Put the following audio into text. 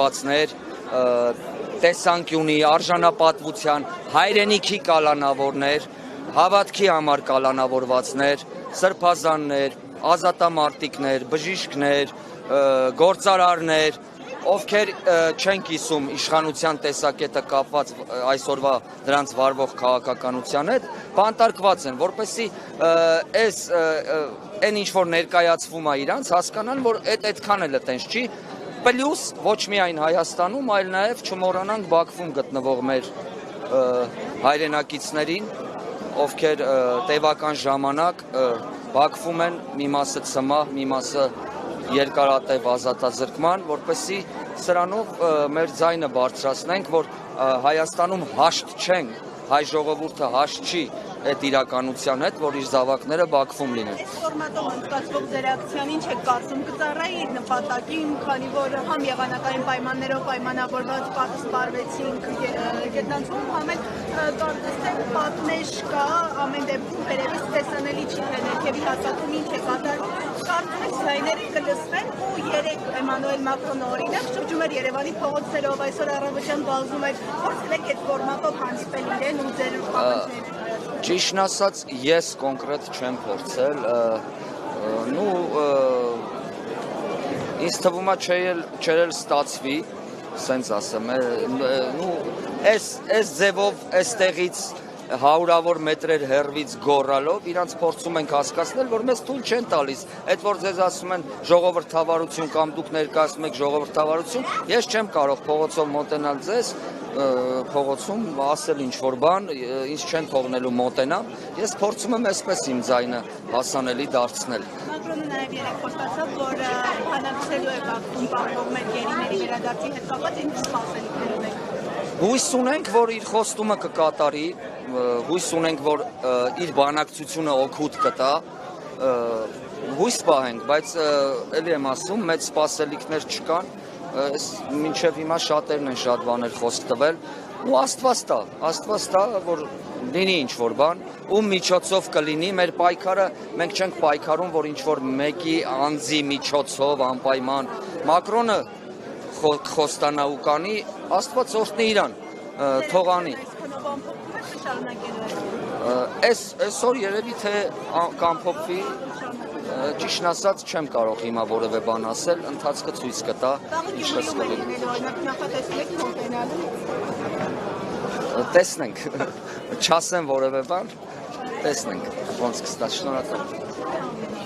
հոդվածներ, տեսանկյունի, արժանապատվության, հայրենիքի կալանավորներ, հավատքի համար կալանավորվածներ, սրբազաններ, ազատամարտիկներ, բժիշկներ, գործարարներ, ովքեր չեն կիսում իշխանության տեսակետը կապված այսօրվա դրանց վարվող քաղաքականության հետ, բանտարկված են, որպեսզի այն ինչ որ ներկայացվում է իրանց, հասկանան, որ այդքան էլ տենց չի, պլյուս ոչ միայն Հայաստանում, այլ նաև չմոռանանք Բաքվում գտնվող մեր հայրենակիցներին, ովքեր տևական ժամանակ Բաքվում են, մի մասը ցմահ, մի մասը երկարատև ազատազրկման, որպեսզի սրանով մեր ձայնը բարձրացնենք, որ Հայաստանում հաշտ չենք, հայ ժողովուրդը հաշտ չի այդ իրականության հետ, որ իր զավակները Բաքվում լինեն։ Այս ֆորմատով ընդգծվող ձեր ակցիան ինչ եք կարծում, կծառայի իր նպատակին, քանի որ համ եղանակային պայմաններով պայմանավորված պատը սպառվեցինք գետնանցում, համ էլ կարծես թե պատնեշ կա, ամեն դեպքում վերևից տեսանելի չի, թե ներքևի հաստատում ինչ է կատարվում, կարծում եք ձայները կլսվեն ու երեկ Էմանուել Մակրոնը օրինակ շրջում էր Երևանի փողոցներով, այսօր առավոտյան բազում էր, փորձել եք այդ ֆորմատով հանդիպել իրեն ու ձեր պահանջներին։ Ճիշտն ասած, ես կոնկրետ չեմ փորձել, ինձ թվում է չէր էլ ստացվի, սենց ասեմ, այս ձևով այստեղից հարյուրավոր մետրեր հեռվից գոռալով իրանց փորձում ենք հասկացնել, որ մեզ թույլ չեն տալիս, այդ որ ձեզ ասում են ժողովրդավարություն կամ դուք ներկայացնում եք ժողովրդավարություն, ես չեմ կարող փողոցով մոտենալ ձեզ, փողոցում ասել ինչ-որ բան, ինձ չեն թողնելու մոտենամ, ես փորձում եմ այսպես իմ ձայնը հասանելի դարձնել։ Մակրոնը նաև երեկ խոստացավ, որ բանակցելու է Բաքվում պահվող մեր գերիների վերադարձի հետ կապված ինչ սպասելիքներ ունեք։ Հույս ունենք, որ իր խոստումը կկատարի, հույս ունենք, որ իր բանակցությունը օգուտ կտա, հույս պահենք, բայց էլի եմ ասում, մեծ սպասելիքներ չկան, մինչև հիմա շատերն են շատ բաներ խոսք տվել, ու Աստված տա, որ լինի ինչ-որ բան, ում միջոցով կլինի, մեր պայքարը, մենք չենք պայքարում, որ ինչ-որ մեկի անձի միջոցով անպայման, Մակրոնը խոստանա ու կանի, Աստված օրհնի իրան, թողանի։ Այսօր երևի թե կամփոփվի, ճիշտն ասած չեմ կարող հիմա որևէ բան ասել, ընթացքը ցույց կտա, ինչպես կլինի։ Տեսնենք, չասեմ որևէ բան, տեսնենք, ոնց կստա, շնորհակալ եմ։